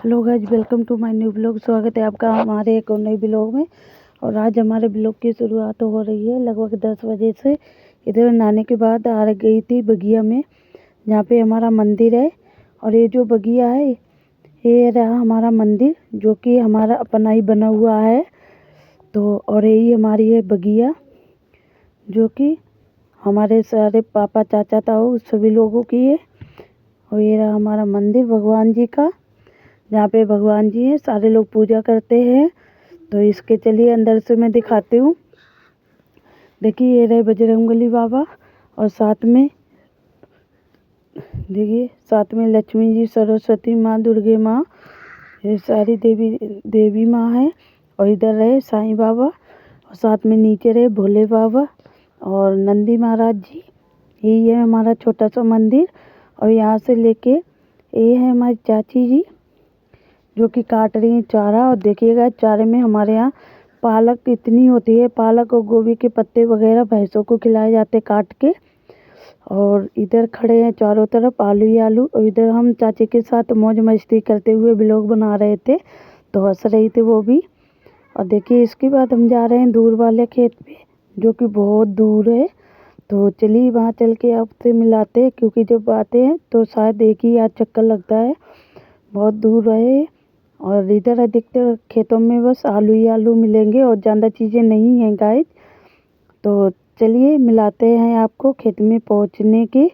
Hello guys, welcome to my new blog. स्वागत है आपका हमारे एक और नए ब्लॉग में। और आज हमारे ब्लॉग की शुरुआत हो रही है लगभग 10 बजे से। इधर नहाने के बाद आ गई थी बगिया में, जहाँ पे हमारा मंदिर है। और ये जो बगिया है ये रहा हमारा मंदिर, जो कि हमारा अपना ही बना हुआ है। तो और यही हमारी है बगिया, जो कि हमारे सारे पापा चाचा ताऊ सभी लोगों की है। और ये रहा हमारा मंदिर भगवान जी का, जहाँ पे भगवान जी हैं, सारे लोग पूजा करते हैं। तो इसके चलिए अंदर से मैं दिखाती हूँ। देखिए ये रहे बजरंगबली बाबा, और साथ में देखिए साथ में लक्ष्मी जी, सरस्वती माँ, दुर्गे माँ, ये सारी देवी माँ है। और इधर रहे साईं बाबा, और साथ में नीचे रहे भोले बाबा और नंदी महाराज जी। यही है हमारा छोटा सा मंदिर। और यहाँ से लेके ये है हमारी चाची जी, जो कि काट रही हैं चारा। और देखिएगा चारे में हमारे यहाँ पालक इतनी होती है, पालक और गोभी के पत्ते वगैरह भैंसों को खिलाए जाते काट के। और इधर खड़े हैं चारों तरफ आलू ही आलू। और इधर हम चाची के साथ मौज मस्ती करते हुए ब्लॉग बना रहे थे, तो हंस रही थी वो भी। और देखिए इसके बाद हम जा रहे हैं दूर वाले खेत पे, जो कि बहुत दूर है। तो चलिए वहाँ चल के आपसे मिलाते हैं, क्योंकि जब आते हैं तो शायद एक ही आध चक्कर लगता है, बहुत दूर रहे। और इधर अधिकतर खेतों में बस आलू ही आलू मिलेंगे और ज़्यादा चीज़ें नहीं हैं गाइस। तो चलिए मिलाते हैं आपको खेत में पहुंचने के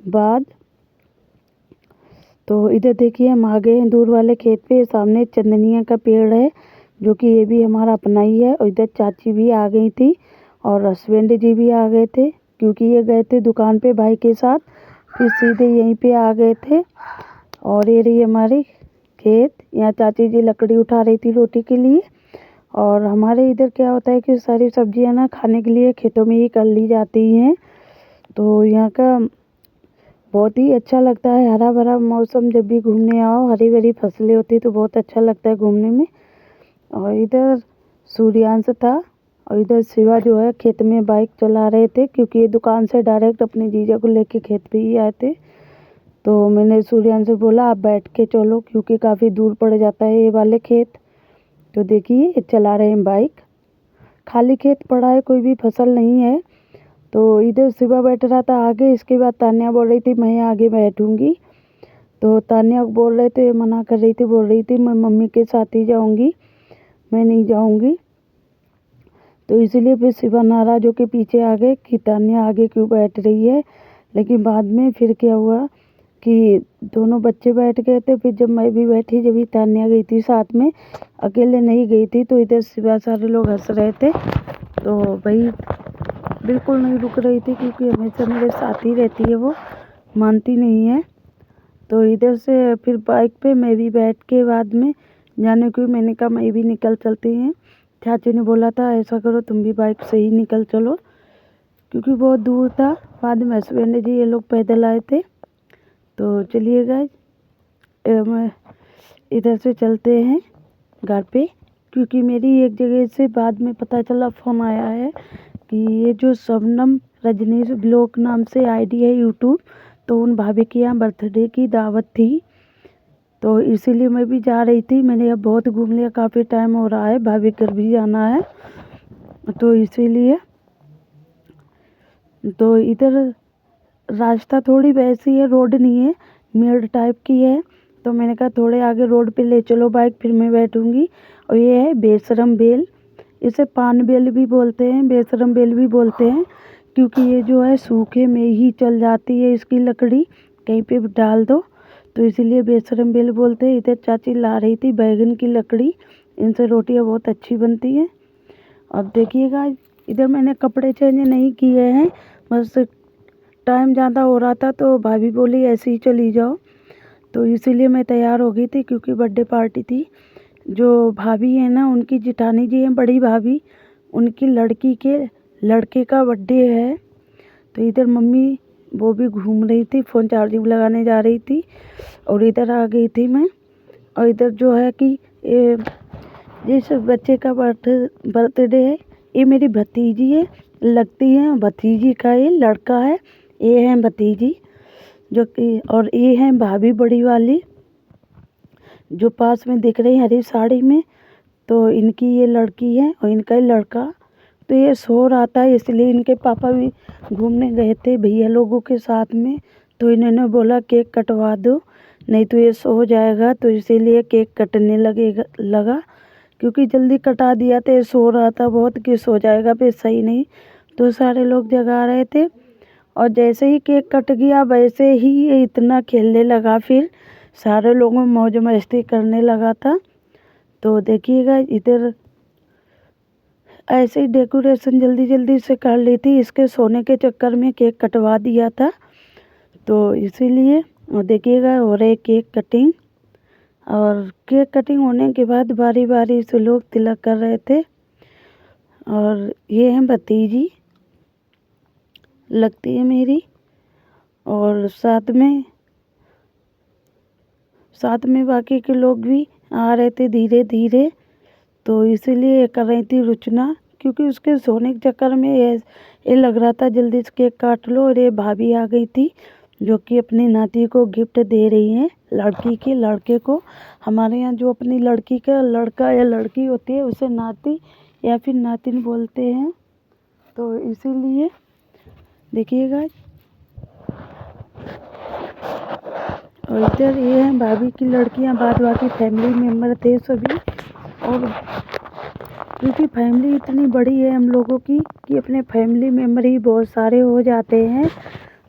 बाद। तो इधर देखिए हम आ गए हैं दूर वाले खेत पे। सामने चंदनिया का पेड़ है, जो कि ये भी हमारा अपना ही है। और इधर चाची भी आ गई थी और हस्बैंड जी भी आ गए थे, क्योंकि ये गए थे दुकान पे भाई के साथ, फिर सीधे यहीं पे आ गए थे। और ये रही हमारी खेत, यहाँ चाची जी लकड़ी उठा रही थी रोटी के लिए। और हमारे इधर क्या होता है कि सारी सब्जियां ना खाने के लिए खेतों में ही कर ली जाती हैं। तो यहाँ का बहुत ही अच्छा लगता है, हरा भरा मौसम। जब भी घूमने आओ, हरी भरी फसलें होती तो बहुत अच्छा लगता है घूमने में। और इधर सूर्यांश था, और इधर शिवा जो है खेत में बाइक चला रहे थे, क्योंकि ये दुकान से डायरेक्ट अपने जीजा को लेके खेत पे ही आए थे। तो मैंने सूर्यांश से बोला आप बैठ के चलो, क्योंकि काफ़ी दूर पड़ जाता है ये वाले खेत। तो देखिए ये चला रहे हैं बाइक, खाली खेत पड़ा है, कोई भी फसल नहीं है। तो इधर शिवा बैठ रहा था आगे, इसके बाद तान्या बोल रही थी मैं आगे बैठूंगी। तो तान्या बोल रहे थे, मना कर रही थी, बोल रही थी मैं मम्मी के साथ ही जाऊंगी, मैं नहीं जाऊंगी। तो इसीलिए फिर शिवा नाराज होकर पीछे आ गए कि तान्या आगे क्यों बैठ रही है। लेकिन बाद में फिर क्या हुआ कि दोनों बच्चे बैठ गए थे। फिर जब मैं भी बैठी, जब ही तान्या गई थी साथ में, अकेले नहीं गई थी। तो इधर शिवा सारे लोग हंस रहे थे। तो भाई बिल्कुल नहीं रुक रही थी, क्योंकि हमेशा मेरे साथ ही रहती है, वो मानती नहीं है। तो इधर से फिर बाइक पे मैं भी बैठ के बाद में जाने को मैंने कहा मैं भी निकल चलती हैं। चाची ने बोला था ऐसा करो तुम भी बाइक से ही निकल चलो, क्योंकि बहुत दूर था। बाद में हस्बैंड जी ये लोग पैदल आए थे। तो चलिए गाइस मैं इधर से चलते हैं घर पे, क्योंकि मेरी एक जगह से बाद में पता चला, फ़ोन आया है कि ये जो शबनम रजनीश ब्लॉग नाम से आईडी है यूट्यूब, तो उन भाभी के यहाँ बर्थडे की दावत थी। तो इसीलिए मैं भी जा रही थी। मैंने अब बहुत घूम लिया, काफ़ी टाइम हो रहा है, भाभी घर भी जाना है, तो इसीलिए। तो इधर रास्ता थोड़ी वैसी है, रोड नहीं है, मेड़ टाइप की है। तो मैंने कहा थोड़े आगे रोड पे ले चलो बाइक, फिर मैं बैठूंगी। और ये है बेशरम बेल, इसे पान बेल भी बोलते हैं, बेशरम बेल भी बोलते हैं, क्योंकि ये जो है सूखे में ही चल जाती है, इसकी लकड़ी कहीं पे भी डाल दो, तो इसीलिए बेशरम बेल बोलते हैं। इधर चाची ला रही थी बैगन की लकड़ी, इनसे रोटियां बहुत अच्छी बनती हैं। अब देखिएगा इधर मैंने कपड़े चेंज नहीं किए हैं, बस टाइम ज़्यादा हो रहा था तो भाभी बोली ऐसे ही चली जाओ। तो इसीलिए मैं तैयार हो गई थी, क्योंकि बर्थडे पार्टी थी। जो भाभी है ना, उनकी जिठानी जी हैं, बड़ी भाभी, उनकी लड़की के लड़के का बर्थडे है। तो इधर मम्मी वो भी घूम रही थी, फ़ोन चार्जिंग लगाने जा रही थी, और इधर आ गई थी मैं। और इधर जो है कि जिस बच्चे का बर्थडे है, ये मेरी भतीजी है, लगती है भतीजी का ये लड़का है, ये है भतीजी, जो कि और ये है भाभी बड़ी वाली, जो पास में दिख रही हरी साड़ी में, तो इनकी ये लड़की है और इनका ही लड़का। तो ये सो रहा था, इसलिए इनके पापा भी घूमने गए थे भैया लोगों के साथ में। तो इन्होंने बोला केक कटवा दो, नहीं तो ये सो जाएगा। तो इसीलिए केक कटने लगा, क्योंकि जल्दी कटा दिया तो ये सो रहा था बहुत कि सो जाएगा, फिर सही नहीं। तो सारे लोग जगा रहे थे और जैसे ही केक कट गया वैसे ही ये इतना खेलने लगा, फिर सारे लोगों में मौज मस्ती करने लगा था। तो देखिएगा इधर ऐसे ही डेकोरेशन जल्दी जल्दी से कर ली थी, इसके सोने के चक्कर में केक कटवा दिया था। तो इसीलिए और देखिएगा हो रहे केक कटिंग, और केक कटिंग होने के बाद बारी बारी से लोग तिलक कर रहे थे। और ये है भतीजी लगती है मेरी, और साथ में बाकी के लोग भी आ रहे थे धीरे धीरे। तो इसीलिए कर रही थी रुचना, क्योंकि उसके सोने के चक्कर में ये लग रहा था जल्दी से केक काट लो। और ये भाभी आ गई थी जो कि अपनी नाती को गिफ्ट दे रही हैं, लड़की के लड़के को। हमारे यहाँ जो अपनी लड़की का लड़का या लड़की होती है उसे नाती या फिर नातिन बोलते हैं। तो इसीलिए देखिएगा, और इधर ये हैं भाभी की लड़कियां, बाद बाकी फैमिली मेम्बर थे सभी। और क्योंकि फैमिली इतनी बड़ी है हम लोगों की कि अपने फैमिली मेम्बर ही बहुत सारे हो जाते हैं।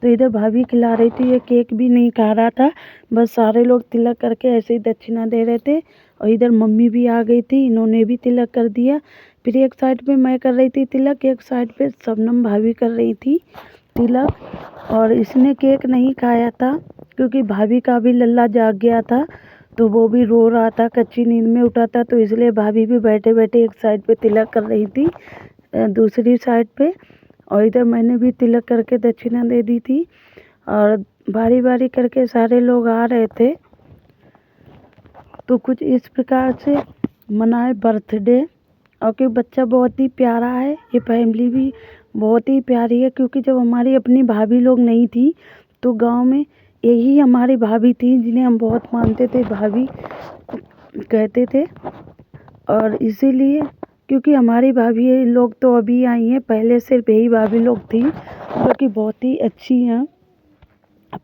तो इधर भाभी खिला रही थी, ये केक भी नहीं खा रहा था, बस सारे लोग तिलक करके ऐसे ही दक्षिणा दे रहे थे। और इधर मम्मी भी आ गई थी, इन्होंने भी तिलक कर दिया। फिर एक साइड पे मैं कर रही थी तिलक, एक साइड पे शबनम भाभी कर रही थी तिलक। और इसने केक नहीं खाया था क्योंकि भाभी का भी लल्ला जाग गया था, तो वो भी रो रहा था, कच्ची नींद में उठा था। तो इसलिए भाभी भी बैठे बैठे एक साइड पे तिलक कर रही थी, दूसरी साइड पे। और इधर मैंने भी तिलक करके दक्षिणा दे दी थी, और बारी बारी करके सारे लोग आ रहे थे। तो कुछ इस प्रकार से मनाए बर्थडे। और कि बच्चा बहुत ही प्यारा है, ये फैमिली भी बहुत ही प्यारी है। क्योंकि जब हमारी अपनी भाभी लोग नहीं थी तो गांव में यही हमारी भाभी थी जिन्हें हम बहुत मानते थे, भाभी कहते थे। और इसीलिए क्योंकि हमारी भाभी लोग तो अभी आई हैं, पहले सिर्फ यही भाभी लोग थी जो कि बहुत ही अच्छी हैं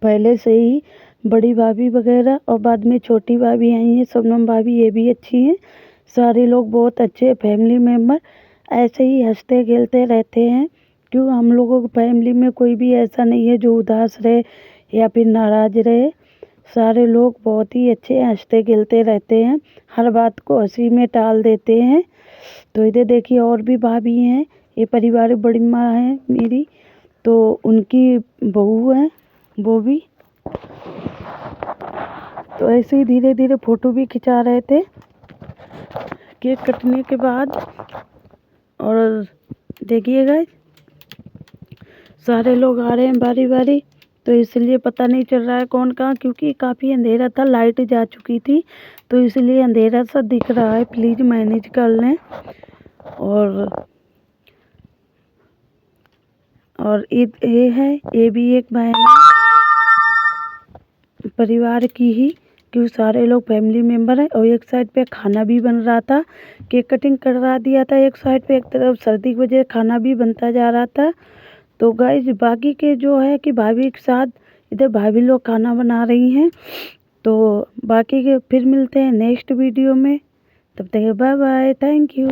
पहले से ही, बड़ी भाभी वगैरह। और बाद में छोटी भाभी आई हैं शबनम भाभी, ये भी अच्छी हैं। सारे लोग बहुत अच्छे फैमिली मेम्बर, ऐसे ही हंसते खेलते रहते हैं। क्यों हम लोगों की फैमिली में कोई भी ऐसा नहीं है जो उदास रहे या फिर नाराज रहे। सारे लोग बहुत ही अच्छे हंसते खेलते रहते हैं, हर बात को हंसी में टाल देते हैं। तो इधर देखिए और भी भाभी हैं, ये परिवार बड़ी माँ है मेरी, तो उनकी बहू है वो भी। तो ऐसे ही धीरे धीरे फोटो भी खिंचा रहे थे केक कटने के बाद। और देखिएगा सारे लोग आ रहे हैं बारी बारी, तो इसलिए पता नहीं चल रहा है कौन कहाँ, क्योंकि काफ़ी अंधेरा था, लाइट जा चुकी थी, तो इसलिए अंधेरा सा दिख रहा है। प्लीज़ मैनेज कर लें। और ये भी एक बहन परिवार की ही, क्योंकि सारे लोग फैमिली मेम्बर हैं। और एक साइड पे खाना भी बन रहा था, केक कटिंग करवा दिया था एक साइड पे, एक तरफ सर्दी की वजह खाना भी बनता जा रहा था। तो गाइस बाकी के जो है कि भाभी के साथ इधर भाभी लोग खाना बना रही हैं। तो बाकी के फिर मिलते हैं नेक्स्ट वीडियो में, तब तक बाय बाय, थैंक यू।